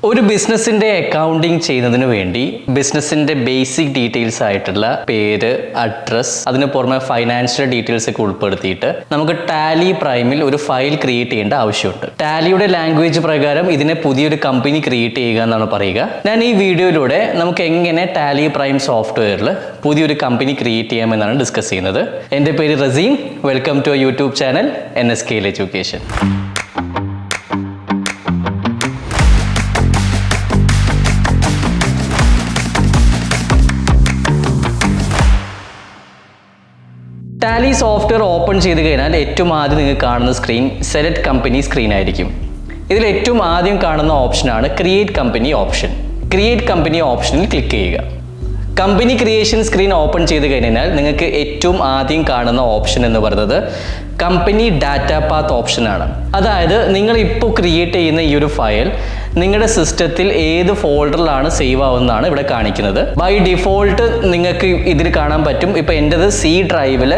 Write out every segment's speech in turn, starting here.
ഒരു ബിസിനസ്സിൻ്റെ അക്കൗണ്ടിങ് ചെയ്യുന്നതിന് വേണ്ടി ബിസിനസ്സിൻ്റെ ബേസിക് ഡീറ്റെയിൽസ് ആയിട്ടുള്ള പേര്, അഡ്രസ്, അതിന് പുറമെ ഫൈനാൻഷ്യൽ ഡീറ്റെയിൽസ് ഒക്കെ ഉൾപ്പെടുത്തിയിട്ട് നമുക്ക് ടാലി പ്രൈമിൽ ഒരു ഫയൽ ക്രിയേറ്റ് ചെയ്യേണ്ട ആവശ്യമുണ്ട്. ടാലിയുടെ ലാംഗ്വേജ് പ്രകാരം ഇതിനെ പുതിയൊരു കമ്പനി ക്രിയേറ്റ് ചെയ്യുക എന്നാണ് പറയുക. ഞാൻ ഈ വീഡിയോയിലൂടെ നമുക്ക് എങ്ങനെ ടാലി പ്രൈം സോഫ്റ്റ്വെയറിൽ പുതിയൊരു കമ്പനി ക്രിയേറ്റ് ചെയ്യാമെന്നാണ് ഡിസ്കസ് ചെയ്യുന്നത്. എൻ്റെ പേര് Raseem. Welcome to YouTube channel NSKL education. Tally software open ചെയ്ത് കഴിഞ്ഞാൽ ഏറ്റവും ആദ്യം നിങ്ങൾക്ക് കാണുന്ന സ്ക്രീൻ സെലക്ട് കമ്പനി സ്ക്രീൻ ആയിരിക്കും. ഇതിൽ ഏറ്റവും ആദ്യം കാണുന്ന ഓപ്ഷനാണ് create company option. Create company ഓപ്ഷനിൽ ക്ലിക്ക് ചെയ്യുക. കമ്പനി ക്രിയേഷൻ സ്ക്രീൻ ഓപ്പൺ ചെയ്ത് കഴിഞ്ഞാൽ നിങ്ങൾക്ക് ഏറ്റവും ആദ്യം കാണുന്ന ഓപ്ഷൻ എന്ന് പറയുന്നത് കമ്പനി ഡാറ്റ പാത്ത് ഓപ്ഷനാണ്. അതായത് നിങ്ങൾ ഇപ്പോൾ ക്രിയേറ്റ് ചെയ്യുന്ന ഈ ഒരു ഫയൽ നിങ്ങളുടെ സിസ്റ്റത്തിൽ ഏത് ഫോൾഡറിലാണ് സേവ് ആവുന്നതാണ് ഇവിടെ കാണിക്കുന്നത്. ബൈ ഡിഫോൾട്ട് നിങ്ങൾക്ക് ഇതിൽ കാണാൻ പറ്റും. ഇപ്പോൾ എൻ്റെത് C ഡ്രൈവിൽ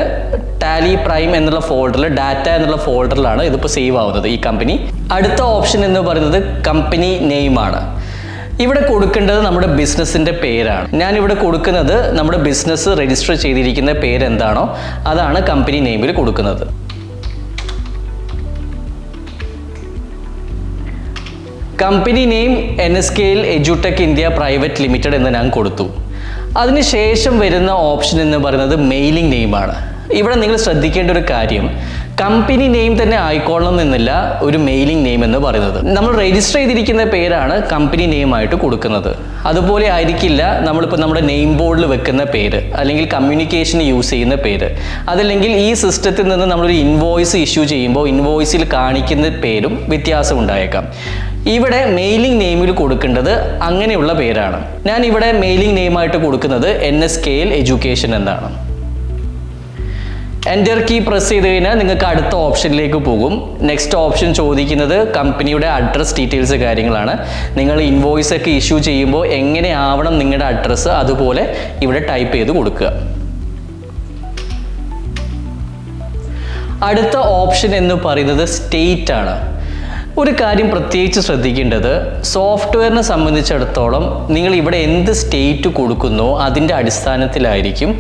ടാലി പ്രൈം എന്നുള്ള ഫോൾഡറിൽ ഡാറ്റ എന്നുള്ള ഫോൾഡറിലാണ് ഇതിപ്പോൾ സേവ് ആവുന്നത് ഈ കമ്പനി. അടുത്ത ഓപ്ഷൻ എന്ന് പറയുന്നത് കമ്പനി നെയിമാണ്. ഇവിടെ കൊടുക്കേണ്ടത് നമ്മുടെ ബിസിനസ്സിൻ്റെ പേരാണ്. ഞാനിവിടെ കൊടുക്കുന്നത് നമ്മുടെ ബിസിനസ് രജിസ്റ്റർ ചെയ്തിരിക്കുന്ന പേര് എന്താണോ അതാണ് കമ്പനി നെയിമിൽ കൊടുക്കുന്നത്. Company name NSKL edtech India private limited എന്ന് ഞാൻ കൊടുത്തു. അതിനുശേഷം വരുന്ന ഓപ്ഷൻ എന്ന് പറയുന്നത് മെയിലിംഗ് നെയിമാണ്. ഇവിടെ നിങ്ങൾ ശ്രദ്ധിക്കേണ്ട ഒരു കാര്യം, കമ്പനി നെയിം തന്നെ ആയിക്കോളണം എന്നില്ല ഒരു മെയിലിംഗ് നെയിം എന്ന് പറയുന്നത്. നമ്മൾ രജിസ്റ്റർ ചെയ്തിരിക്കുന്ന പേരാണ് കമ്പനി നെയിമായിട്ട് കൊടുക്കുന്നത്. അതുപോലെ ആയിരിക്കില്ല നമ്മളിപ്പോൾ നമ്മുടെ നെയിം ബോർഡിൽ വെക്കുന്ന പേര്, അല്ലെങ്കിൽ കമ്മ്യൂണിക്കേഷന് യൂസ് ചെയ്യുന്ന പേര്, അതല്ലെങ്കിൽ ഈ സിസ്റ്റത്തിൽ നിന്ന് നമ്മളൊരു ഇൻവോയ്സ് ഇഷ്യൂ ചെയ്യുമ്പോൾ ഇൻവോയ്സിൽ കാണിക്കുന്ന പേരും വ്യത്യാസം ഉണ്ടായേക്കാം. ഇവിടെ മെയിലിംഗ് നെയിമിൽ കൊടുക്കേണ്ടത് അങ്ങനെയുള്ള പേരാണ്. ഞാൻ ഇവിടെ മെയിലിംഗ് നെയിമായിട്ട് കൊടുക്കുന്നത് NSKL എഡ്യൂക്കേഷൻ എന്നാണ്. എൻ്റർ കീ പ്രസ് ചെയ്ത് കഴിഞ്ഞാൽ നിങ്ങൾക്ക് അടുത്ത ഓപ്ഷനിലേക്ക് പോകും. നെക്സ്റ്റ് ഓപ്ഷൻ ചോദിക്കുന്നത് കമ്പനിയുടെ അഡ്രസ് ഡീറ്റെയിൽസ് കാര്യങ്ങളാണ്. നിങ്ങൾ ഇൻവോയ്സ് ഒക്കെ ഇഷ്യൂ ചെയ്യുമ്പോൾ എങ്ങനെ ആവണം നിങ്ങളുടെ അഡ്രസ്സ്, അതുപോലെ ഇവിടെ ടൈപ്പ് ചെയ്ത് കൊടുക്കുക. അടുത്ത ഓപ്ഷൻ എന്ന് പറയുന്നത് സ്റ്റേറ്റ് ആണ്. ഒരു കാര്യം പ്രത്യേകിച്ച് ശ്രദ്ധിക്കേണ്ടത്, സോഫ്റ്റ്വെയറിനെ സംബന്ധിച്ചിടത്തോളം നിങ്ങൾ ഇവിടെ എന്ത് സ്റ്റേറ്റ് കൊടുക്കുന്നോ അതിൻ്റെ അടിസ്ഥാനത്തിലായിരിക്കും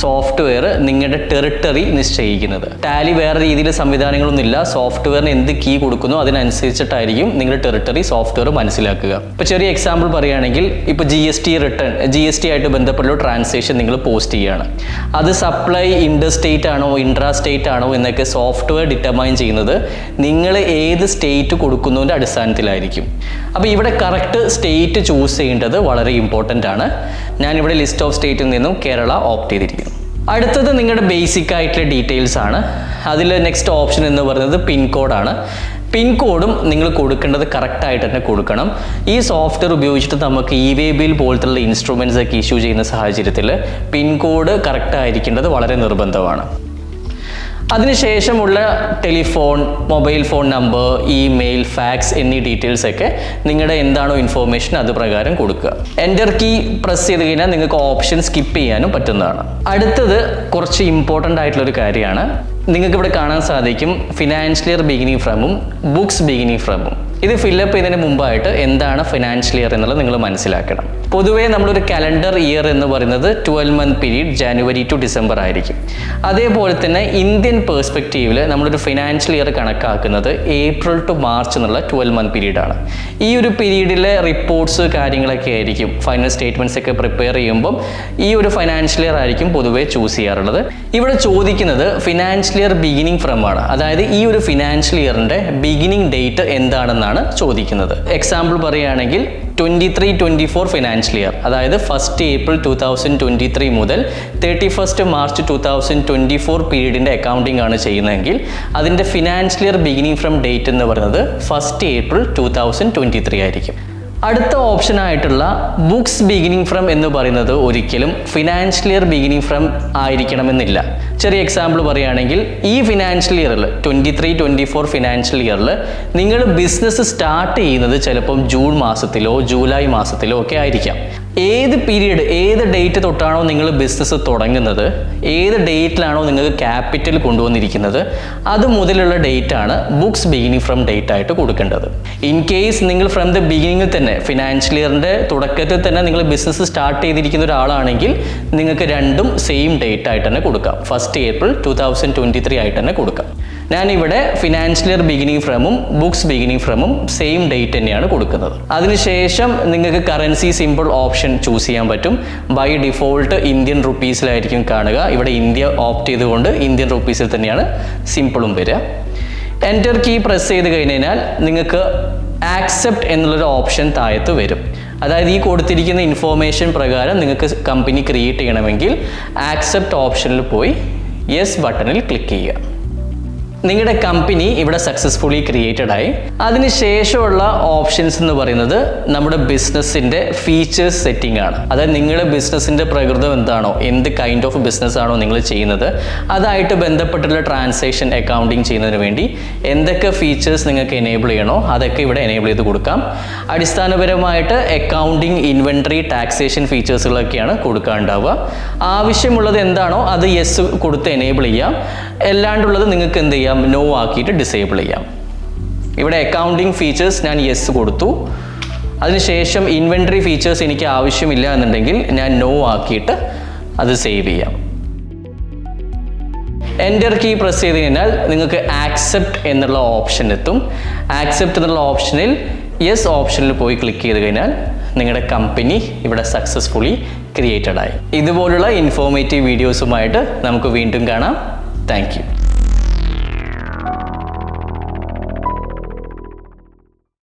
സോഫ്റ്റ്വെയർ നിങ്ങളുടെ ടെറിട്ടറി നിശ്ചയിക്കുന്നത്. ടാലി വേറെ രീതിയിൽ സംവിധാനങ്ങളൊന്നുമില്ല. സോഫ്റ്റ്വെയറിന് എന്ത് കീ കൊടുക്കുന്നോ അതിനനുസരിച്ചിട്ടായിരിക്കും നിങ്ങളുടെ ടെറിട്ടറി സോഫ്റ്റ്വെയർ മനസ്സിലാക്കുക. ഇപ്പോൾ ചെറിയ എക്സാമ്പിൾ പറയുകയാണെങ്കിൽ, ഇപ്പോൾ GST ആയിട്ട് ബന്ധപ്പെട്ട ട്രാൻസാക്ഷൻ നിങ്ങൾ പോസ്റ്റ് ചെയ്യുകയാണ്. അത് സപ്ലൈ ഇൻഡർ സ്റ്റേറ്റ് ആണോ ഇൻട്രാ സ്റ്റേറ്റ് ആണോ എന്നൊക്കെ സോഫ്റ്റ്വെയർ ഡിറ്റർമൈൻ ചെയ്യുന്നത് നിങ്ങൾ ഏത് സ്റ്റേറ്റ് കൊടുക്കുന്നതിൻ്റെ അടിസ്ഥാനത്തിലായിരിക്കും. അപ്പോൾ ഇവിടെ കറക്റ്റ് സ്റ്റേറ്റ് ചൂസ് ചെയ്യേണ്ടത് വളരെ ഇമ്പോർട്ടൻ്റ് ആണ്. ഞാനിവിടെ ലിസ്റ്റ് ഓഫ് സ്റ്റേറ്റിൽ നിന്നും കേരള ഓപ്റ്റ് ചെയ്തിരിക്കുന്നു. അടുത്തത് നിങ്ങളുടെ ബേസിക് ആയിട്ടുള്ള ഡീറ്റെയിൽസ് ആണ്. അതിൽ നെക്സ്റ്റ് ഓപ്ഷൻ എന്ന് പറയുന്നത് പിൻകോഡാണ്. പിൻകോഡും നിങ്ങൾ കൊടുക്കേണ്ടത് കറക്റ്റായിട്ട് തന്നെ കൊടുക്കണം. ഈ സോഫ്റ്റ്വെയർ ഉപയോഗിച്ചിട്ട് നമുക്ക് ഇ-വേ ബിൽ പോലത്തുള്ള ഇൻസ്ട്രുമെൻറ്റ്സ് ഒക്കെ ഇഷ്യൂ ചെയ്യുന്ന സാഹചര്യത്തിൽ പിൻകോഡ് കറക്റ്റ് ആയിരിക്കേണ്ടത് വളരെ നിർബന്ധമാണ്. അതിനുശേഷമുള്ള telephone, mobile phone number, email, fax എന്നീ ഡീറ്റെയിൽസ് ഒക്കെ നിങ്ങളുടെ എന്താണോ ഇൻഫോർമേഷൻ അത് പ്രകാരം കൊടുക്കുക. എൻ്റർ കീ പ്രസ് ചെയ്ത് കഴിഞ്ഞാൽ നിങ്ങൾക്ക് ഓപ്ഷൻ സ്കിപ്പ് ചെയ്യാനും പറ്റുന്നതാണ്. അടുത്തത് കുറച്ച് ഇമ്പോർട്ടൻ്റ് ആയിട്ടുള്ളൊരു കാര്യമാണ്. നിങ്ങൾക്ക് ഇവിടെ കാണാൻ സാധിക്കും ഫിനാൻഷ്യൽ ഇയർ ബിഗിനിങ് ഫ്രമും ബുക്സ് ബിഗിനിങ് ഫ്രമും. ഇത് ഫില്ലപ്പ് ചെയ്യുന്നതിന് മുമ്പായിട്ട് എന്താണ് ഫിനാൻഷ്യൽ ഇയർ എന്നുള്ളത് നിങ്ങൾ മനസ്സിലാക്കണം. പൊതുവേ നമ്മളൊരു കലണ്ടർ ഇയർ എന്ന് പറയുന്നത് 12-month period January to December ആയിരിക്കും. അതേപോലെ തന്നെ ഇന്ത്യൻ പേഴ്സ്പെക്റ്റീവിൽ നമ്മളൊരു ഫിനാൻഷ്യൽ ഇയർ കണക്കാക്കുന്നത് ഏപ്രിൽ ടു മാർച്ച് എന്നുള്ള 12-month പീരീഡാണ്. ഈ ഒരു പീരീഡിലെ റിപ്പോർട്ട്സ് കാര്യങ്ങളൊക്കെ ആയിരിക്കും, ഫൈനൽ സ്റ്റേറ്റ്മെൻറ്റ്സ് ഒക്കെ പ്രിപ്പയർ ചെയ്യുമ്പം ഈ ഒരു ഫിനാൻഷ്യൽ ഇയർ ആയിരിക്കും പൊതുവേ ചൂസ് ചെയ്യാറുള്ളത്. ഇവിടെ ചോദിക്കുന്നത് ഫിനാൻഷ്യൽ ഇയർ ബിഗിനിങ് ഫ്രം ആണ്. അതായത് ഈ ഒരു ഫിനാൻഷ്യൽ ഇയറിൻ്റെ ബിഗിനിങ് ഡേറ്റ് എന്താണെന്നാണ് ചോദിക്കുന്നത്. എക്സാമ്പിൾ പറയുകയാണെങ്കിൽ 23-24 ഫിനാൻഷ്യൽ ഇയർ, അതായത് 1st April 2023 മുതൽ 31st March 2024 പീരീഡിൻ്റെ അക്കൗണ്ടിംഗ് ആണ് ചെയ്യുന്നതെങ്കിൽ അതിൻ്റെ financial year beginning from date എന്ന് പറയുന്നത് 1st April 2023 ആയിരിക്കും. അടുത്ത ഓപ്ഷൻ ആയിട്ടുള്ള ബുക്സ് ബിഗിനിങ് ഫ്രം എന്ന് പറയുന്നത് ഒരിക്കലും ഫിനാൻഷ്യൽ ഇയർ ബിഗിനിങ് ഫ്രം ആയിരിക്കണമെന്നില്ല. ചെറിയ എക്സാമ്പിൾ പറയുകയാണെങ്കിൽ ഈ ഫിനാൻഷ്യൽ ഇയറിൽ 23-24 ഫിനാൻഷ്യൽ ഇയറിൽ നിങ്ങൾ ബിസിനസ് സ്റ്റാർട്ട് ചെയ്യുന്നത് ചിലപ്പം ജൂൺ മാസത്തിലോ ജൂലൈ മാസത്തിലോ ഒക്കെ ആയിരിക്കാം. ഏത് പീരീഡ്, ഏത് ഡേറ്റ് തൊട്ടാണോ നിങ്ങൾ ബിസിനസ് തുടങ്ങുന്നത്, ഏത് ഡേറ്റിലാണോ നിങ്ങൾക്ക് ക്യാപിറ്റൽ കൊണ്ടുവന്നിരിക്കുന്നത്, അത് മുതലുള്ള ഡേറ്റ് ആണ് ബുക്സ് ബിഗിനിങ് ഫ്രം ഡേറ്റ് ആയിട്ട് കൊടുക്കേണ്ടത്. ഇൻ കേസ് നിങ്ങൾ ഫ്രം ദ ബിഗിനിങ്ങിൽ തന്നെ, ഫിനാൻഷ്യൽ ഇയറിൻ്റെ തുടക്കത്തിൽ തന്നെ നിങ്ങൾ ബിസിനസ് സ്റ്റാർട്ട് ചെയ്തിരിക്കുന്ന ഒരാളാണെങ്കിൽ നിങ്ങൾക്ക് രണ്ടും സെയിം ഡേറ്റ് ആയിട്ട് തന്നെ കൊടുക്കാം. 1st April 2023 ആയിട്ട് തന്നെ കൊടുക്കാം. ഞാനിവിടെ ഫിനാൻഷ്യൽ ഇയർ ബിഗിനിങ് ഫ്രമും ബുക്സ് ബിഗിനിങ് ഫ്രമും സെയിം ഡേറ്റ് തന്നെയാണ് കൊടുക്കുന്നത്. അതിനുശേഷം നിങ്ങൾക്ക് കറൻസി സിമ്പിൾ ഓപ്ഷൻ ചൂസ് ചെയ്യാൻ പറ്റും. ബൈ ഡിഫോൾട്ട് ഇന്ത്യൻ റുപ്പീസിലായിരിക്കും കാണുക. ഇവിടെ ഇന്ത്യ ഓപ്റ്റ് ചെയ്തുകൊണ്ട് ഇന്ത്യൻ റുപ്പീസിൽ തന്നെയാണ് സിമ്പിളും വരിക. എൻ്റർ കീ പ്രസ് ചെയ്ത് കഴിഞ്ഞാൽ നിങ്ങൾക്ക് ആക്സെപ്റ്റ് എന്നുള്ളൊരു ഓപ്ഷൻ താഴത്ത് വരും. അതായത് ഈ കൊടുത്തിരിക്കുന്ന ഇൻഫോർമേഷൻ പ്രകാരം നിങ്ങൾക്ക് കമ്പനി ക്രിയേറ്റ് ചെയ്യണമെങ്കിൽ ആക്സെപ്റ്റ് ഓപ്ഷനിൽ പോയി യെസ് ബട്ടണിൽ ക്ലിക്ക് ചെയ്യുക. നിങ്ങളുടെ കമ്പനി ഇവിടെ സക്സസ്ഫുള്ളി ക്രിയേറ്റഡ് ആയി. അതിനുശേഷമുള്ള ഓപ്ഷൻസ് എന്ന് പറയുന്നത് നമ്മുടെ ബിസിനസ്സിൻ്റെ ഫീച്ചേഴ്സ് സെറ്റിംഗ് ആണ്. അതായത് നിങ്ങളുടെ ബിസിനസ്സിൻ്റെ പ്രകൃതം എന്താണോ, എന്ത് കൈൻഡ് ഓഫ് ബിസിനസ് ആണോ നിങ്ങൾ ചെയ്യുന്നത്, അതായിട്ട് ബന്ധപ്പെട്ടുള്ള ട്രാൻസാക്ഷൻ അക്കൗണ്ടിങ് ചെയ്യുന്നതിന് വേണ്ടി എന്തൊക്കെ ഫീച്ചേഴ്സ് നിങ്ങൾക്ക് എനേബിൾ ചെയ്യണോ അതൊക്കെ ഇവിടെ എനേബിൾ ചെയ്ത് കൊടുക്കാം. അടിസ്ഥാനപരമായിട്ട് അക്കൗണ്ടിങ്, ഇൻവെൻട്രി, ടാക്സേഷൻ ഫീച്ചേഴ്സുകളൊക്കെയാണ് കൊടുക്കാനുണ്ടാവുക. ആവശ്യമുള്ളത് എന്താണോ അത് യെസ് കൊടുത്ത് എനേബിൾ ചെയ്യാം. അല്ലാണ്ടുള്ളത് നിങ്ങൾക്ക് എന്ത് ചെയ്യാം, നോ ആക്കിയിട്ട് ഡിസേബിൾ ചെയ്യാം. ഇവിടെ അക്കൗണ്ടിങ് ഫീച്ചേഴ്സ് ഞാൻ യെസ് കൊടുത്തു. അതിനുശേഷം ഇൻവെൻട്രി ഫീച്ചേഴ്സ് എനിക്ക് ആവശ്യമില്ല എന്നുണ്ടെങ്കിൽ ഞാൻ നോ ആക്കിയിട്ട് അത് സേവ് ചെയ്യാം. എൻ്റർ കീ പ്രസ് ചെയ്ത് കഴിഞ്ഞാൽ നിങ്ങൾക്ക് ആക്സെപ്റ്റ് എന്നുള്ള ഓപ്ഷൻ എത്തും. ആക്സെപ്റ്റ് എന്നുള്ള ഓപ്ഷനിൽ യെസ് ഓപ്ഷനിൽ പോയി ക്ലിക്ക് ചെയ്ത് കഴിഞ്ഞാൽ നിങ്ങളുടെ കമ്പനി ഇവിടെ സക്സസ്ഫുള്ളി ക്രിയേറ്റഡ് ആയി. ഇതുപോലുള്ള ഇൻഫോർമേറ്റീവ് വീഡിയോസുമായിട്ട് നമുക്ക് വീണ്ടും കാണാം. Thank you.